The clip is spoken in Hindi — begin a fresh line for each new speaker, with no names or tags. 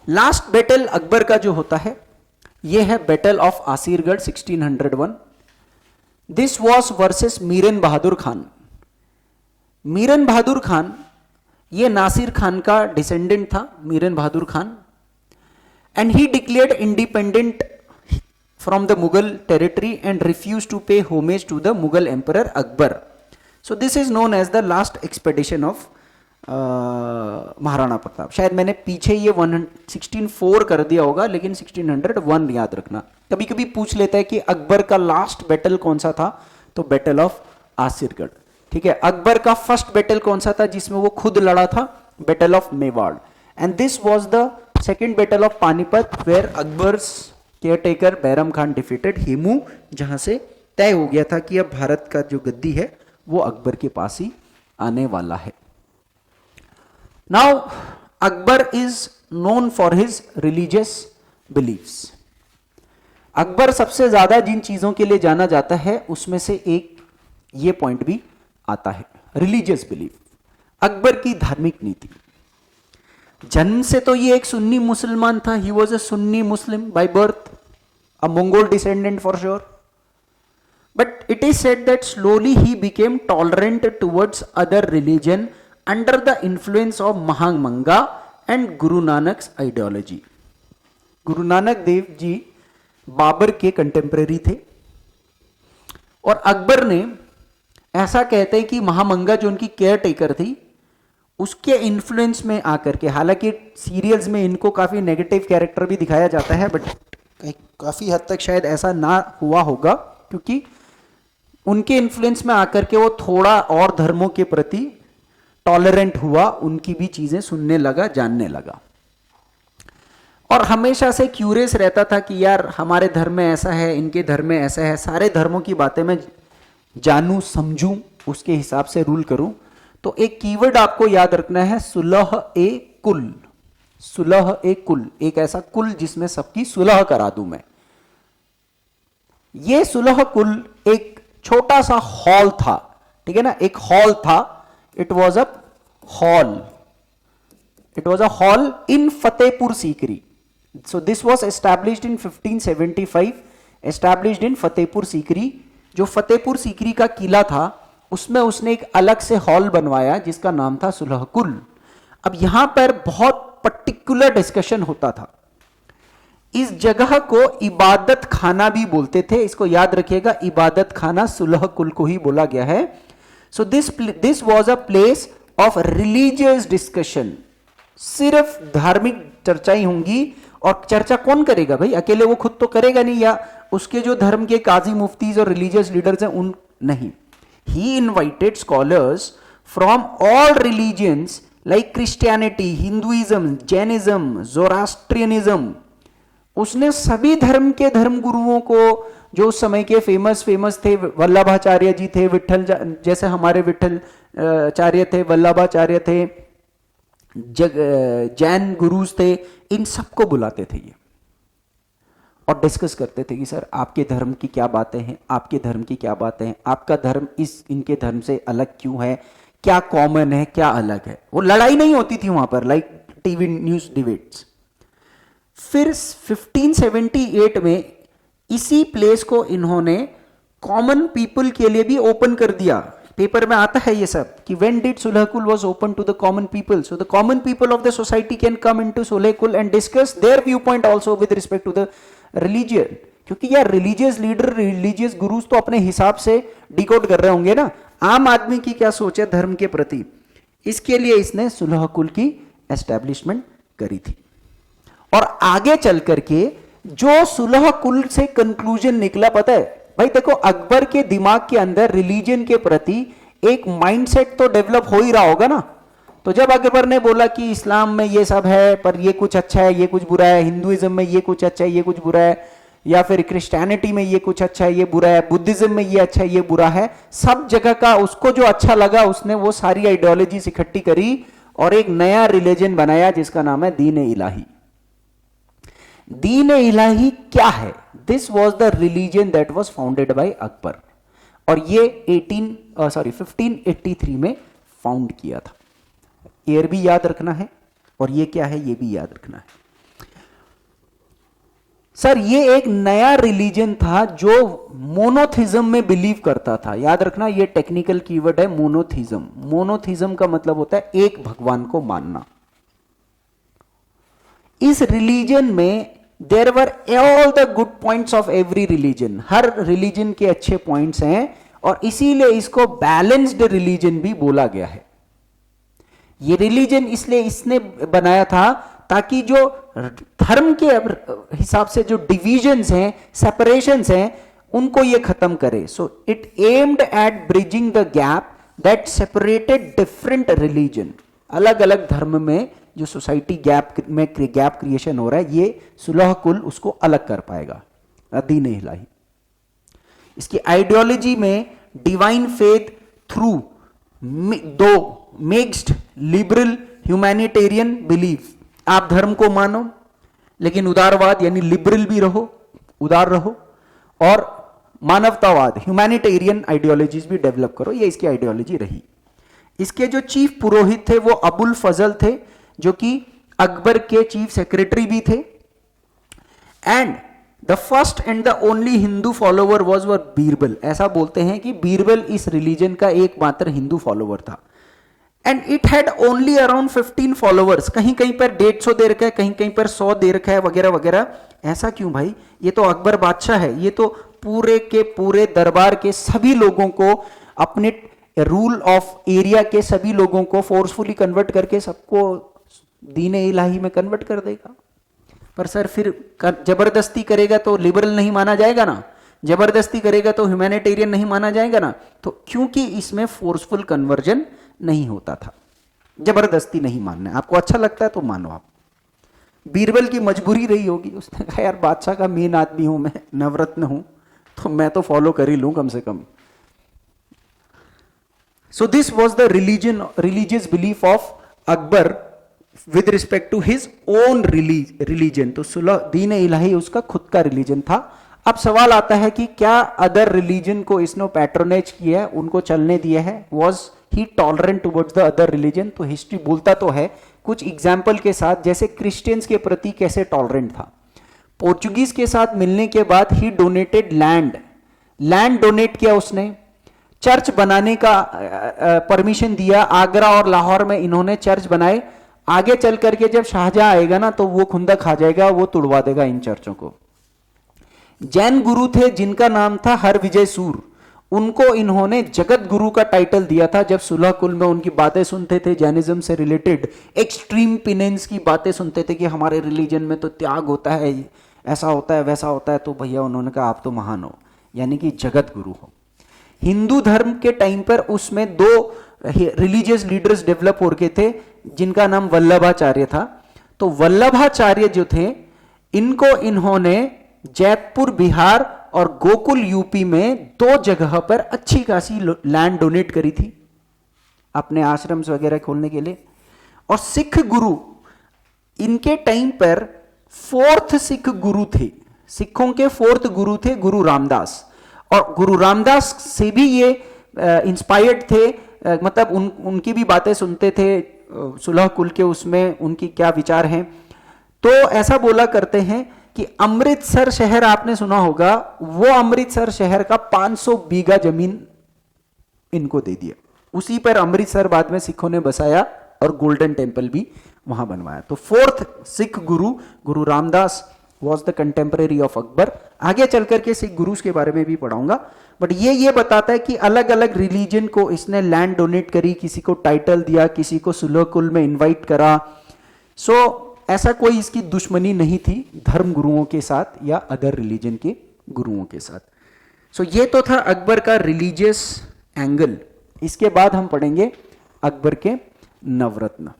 लास्ट बैटल अकबर का जो होता है ये है battle of Asirgarh 1601। This was versus Miran Bahadur Khan. Miran Bahadur Khan ये नासिर खान का डिसेंडेंट था, Miran Bahadur Khan, and he declared independent from the Mughal territory and refused to pay homage to the Mughal Emperor Akbar. So this is known as the last expedition of Maharana Pratap. शायद मैंने पीछे ये 1604 कर दिया होगा, लेकिन 1601 याद रखना। कभी कभी पूछ लेता है कि अकबर का लास्ट बैटल कौन सा था, तो बैटल ऑफ आसिरगढ़। ठीक है, अकबर का फर्स्ट बैटल कौन सा था जिसमें वो खुद लड़ा था, battle of Mewar. And this was the second battle of Panipat where Akbar's caretaker Bairam Khan defeated Hemu, जहां से तय हो गया था कि अब भारत का जो गद्दी है वो अकबर के पास ही आने वाला है। Now Akbar is known for his religious believes. Akbar सबसे ज्यादा जिन चीजों के लिए जाना जाता है उसमें से एक ये पॉइंट भी आता है, रिलीजियस बिलीफ, अकबर की धार्मिक नीति। जन्म से तो ये एक सुन्नी मुसलमान था, he was a Sunni Muslim by birth, a Mongol descendant for sure, but it is said that slowly he became tolerant towards other religion under the influence of महामंगा एंड गुरु नानक्स आइडियोलॉजी। गुरु नानक देव जी बाबर के कंटेम्परेरी थे, और अकबर ने ऐसा कहते हैं कि महामंगा जो उनकी केयर टेकर थी उसके इन्फ्लुएंस में आकर के, हालांकि सीरियल्स में इनको काफी नेगेटिव कैरेक्टर भी दिखाया जाता है, बट काफी हद तक शायद ऐसा ना हुआ होगा, क्योंकि उनके इन्फ्लुएंस में आकर के वो थोड़ा और धर्मों के प्रति टॉलरेंट हुआ, उनकी भी चीजें सुनने लगा, जानने लगा, और हमेशा से क्यूरियस रहता था कि यार हमारे धर्म में ऐसा है, इनके धर्म में ऐसा है, सारे धर्मों की बातें मैं जानूं, समझूं, उसके हिसाब से रूल करूं। तो एक कीवर्ड आपको याद रखना है, सुलह ए कुल। सुलह ए कुल, एक ऐसा कुल जिसमें सबकी सुलह करा दूं मैं। ये सुलह कुल एक छोटा सा हॉल था, ठीक है ना, एक हॉल था। It was a hall, it was a hall in Fatehpur Sikri. So this was established in 1575, established in Fatehpur Sikri. जो फतेहपुर सीकरी का किला था उसमें उसने एक अलग से हॉल बनवाया जिसका नाम था सुलह कुल। अब यहां पर बहुत पर्टिकुलर डिस्कशन होता था। इस जगह को इबादत खाना भी बोलते थे, इसको याद रखिएगा, इबादत खाना सुलह कुल को ही बोला गया है। सो this was a place of religious discussion. सिर्फ धार्मिक चर्चाएं होंगी, और चर्चा कौन करेगा भाई, अकेले वो खुद तो करेगा नहीं, या उसके जो धर्म के काजी मुफ्तीज और रिलीजियस लीडर्स हैं उन नहीं। He invited scholars from all religions like Christianity, Hinduism, Jainism, Zoroastrianism. उसने सभी धर्म के धर्म गुरुओं को, जो उस समय के फेमस थे, वल्लभाचार्य जी थे, विठल जैसे हमारे विठल आचार्य थे, वल्लभाचार्य थे, जैन गुरुज थे, इन सबको बुलाते थे ये, और डिस्कस करते थे कि सर आपके धर्म की क्या बातें हैं, आपके धर्म की क्या बातें हैं, आपका धर्म इनके धर्म से अलग क्यों है, क्या कॉमन है, क्या अलग है। वो लड़ाई नहीं होती थी वहां पर, लाइक टीवी न्यूज डिबेट्स। फिर 1578 में इसी प्लेस को इन्होंने कॉमन पीपल के लिए भी ओपन कर दिया। पेपर में आता है ये सब कि when did Sulhkul was open to the common people, so the common people of the society can come into Sulhkul and discuss their view point also with respect to the religion. क्योंकि यार रिलीजियस लीडर, रिलीजियस गुरुज तो अपने हिसाब से डिकोड कर रहे होंगे ना, आम आदमी की क्या सोच है धर्म के प्रति, इसके लिए इसने सुलह कुल की एस्टैब्लिशमेंट करी थी। और आगे चल करके जो सुलह कुल से कंक्लूजन निकला पता है भाई, देखो अकबर के दिमाग के अंदर रिलीजन के प्रति एक माइंडसेट तो डेवलप हो ही रहा होगा ना। तो जब अकबर ने बोला कि इस्लाम में ये सब है पर ये कुछ अच्छा है, ये कुछ बुरा है, हिंदुइज्म में ये कुछ अच्छा है, ये कुछ बुरा है, या फिर क्रिश्चियनिटी में ये कुछ अच्छा है, ये बुरा है, बुद्धिज्म में ये अच्छा है, ये बुरा है, सब जगह का उसको जो अच्छा लगा उसने वो सारी आइडियोलॉजी इकट्ठी करी और एक नया रिलीजन बनाया जिसका नाम है दीन इलाही। दीन इलाही क्या है? This was the religion that was founded by Akbar, और ये 1583 में फाउंड किया था। ईयर भी याद रखना है और ये क्या है ये भी याद रखना है। सर ये एक नया रिलीजन था जो मोनोथिज्म में बिलीव करता था। याद रखना ये टेक्निकल कीवर्ड है मोनोथिज्म। मोनोथिज्म का मतलब होता है एक भगवान को मानना। इस रिलीजन में there were all the good points of every religion. हर रिलीजन के अच्छे पॉइंट्स हैं और इसीलिए इसको बैलेंस्ड रिलीजन भी बोला गया है। ये रिलीजन इसलिए इसने बनाया था ताकि जो धर्म के हिसाब से जो डिविजन्स हैं, सेपरेशंस हैं, उनको ये खत्म करे। So it aimed at bridging the gap that separated different religion. अलग अलग धर्म में जो सोसाइटी गैप क्रिएशन हो रहा है, ये सुलह कुल उसको अलग कर पाएगा, दीन इलाही। इसकी आइडियोलॉजी में डिवाइन फेथ थ्रू दो मिक्स्ड लिबरल ह्यूमैनिटेरियन बिलीफ। आप धर्म को मानो लेकिन उदारवाद यानी लिबरल भी रहो, उदार रहो, और मानवतावाद ह्यूमैनिटेरियन आइडियोलॉजीज भी डेवलप करो। ये इसकी आइडियोलॉजी रही। इसके जो चीफ पुरोहित थे वो अबुल फजल थे, जो कि अकबर के चीफ सेक्रेटरी भी थे। And the first and the only Hindu follower was were Birbal. ऐसा बोलते हैं कि बीरबल इस रिलीजन का एकमात्र हिंदू फॉलोवर था। And it had only around 15 followers. कहीं कहीं पर 150 दे रखा है, कहीं कहीं पर 100 दे रखा है, वगैरह वगैरह। ऐसा क्यों भाई? ये तो अकबर बादशाह है, ये तो पूरे के पूरे दरबार के सभी लोगों को, अपने रूल ऑफ एरिया के सभी लोगों को फोर्सफुली कन्वर्ट करके सबको दीन इलाही में कन्वर्ट कर देगा। पर सर फिर जबरदस्ती करेगा तो लिबरल नहीं माना जाएगा ना, जबरदस्ती करेगा तो ह्यूमैनिटेरियन नहीं माना जाएगा ना। तो क्योंकि इसमें फोर्सफुल कन्वर्जन नहीं होता था, जबरदस्ती नहीं मानना है। आपको अच्छा लगता है तो मानो आप। बीरबल की मजबूरी रही होगी, उसने कहा यार बादशाह का मेन आदमी हूं मैं, नवरत्न हूं, तो मैं तो फॉलो कर ही लूं कम से कम। So this was the religious belief of Akbar with respect to his own religion. तो सुलह दीन इलाही उसका खुद का रिलीजन था। अब सवाल आता है कि क्या अदर रिलीजन को इसने पैट्रोनेज किया है, उनको चलने दिया है? Was he tolerant towards the other religion? तो हिस्ट्री बोलता तो है कुछ एग्जाम्पल के साथ, जैसे क्रिश्चियंस के प्रति कैसे टॉलरेंट था। पोर्चुगीज के साथ मिलने के बाद ही डोनेटेड लैंड डोनेट किया उसने। चर्च बनाने का परमिशन दिया। आगरा और लाहौर में इन्होंने चर्च बनाए। आगे चल करके जब शाहजहां आएगा ना तो वो खुंदक खा जाएगा, वो तुड़वा देगा इन चर्चों को। जैन गुरु थे जिनका नाम था हरविजय सूर, उनको इन्होंने जगत गुरु का टाइटल दिया था। जब सुलह कुल में उनकी बातें सुनते थे, जैनिज्म से रिलेटेड एक्सट्रीम पिनेंस की बातें सुनते थे कि हमारे रिलीजन में तो त्याग होता है, ऐसा होता है, वैसा होता है, तो भैया उन्होंने कहा आप तो महान हो, यानी कि जगत गुरु हो। हिंदू धर्म के टाइम पर उसमें 2 रिलीजियस लीडर्स डेवलप हो रखे थे जिनका नाम वल्लभाचार्य था। तो वल्लभाचार्य जो थे, इनको इन्होंने जयपुर बिहार और गोकुल यूपी में 2 जगह पर अच्छी खासी लैंड डोनेट करी थी अपने आश्रम्स वगैरह खोलने के लिए। और सिख गुरु इनके टाइम पर 4th सिख गुरु थे, सिखों के 4th गुरु थे गुरु रामदास। और गुरु रामदास से भी ये इंस्पायर्ड थे, मतलब उनकी भी बातें सुनते थे सुलह कुल के, उसमें उनकी क्या विचार हैं। तो ऐसा बोला करते हैं कि अमृतसर शहर आपने सुना होगा, वो अमृतसर शहर का 500 बीघा जमीन इनको दे दिया। उसी पर अमृतसर बाद में सिखों ने बसाया और गोल्डन टेम्पल भी वहां बनवाया। तो 4th Sikh Guru Guru Ramdas was the contemporary of Akbar. आगे चल करके सिख गुरुज के बारे में भी पढ़ाऊंगा, बट ये बताता है कि अलग अलग रिलीजन को इसने लैंड डोनेट करी, किसी को टाइटल दिया, किसी को सुलह कुल में इन्वाइट करा। सो ऐसा कोई इसकी दुश्मनी नहीं थी धर्म गुरुओं के साथ या अदर रिलीजन के गुरुओं के साथ। सो ये तो था अकबर का रिलीजियस एंगल। इसके बाद हम पढ़ेंगे अकबर के नवरत्न।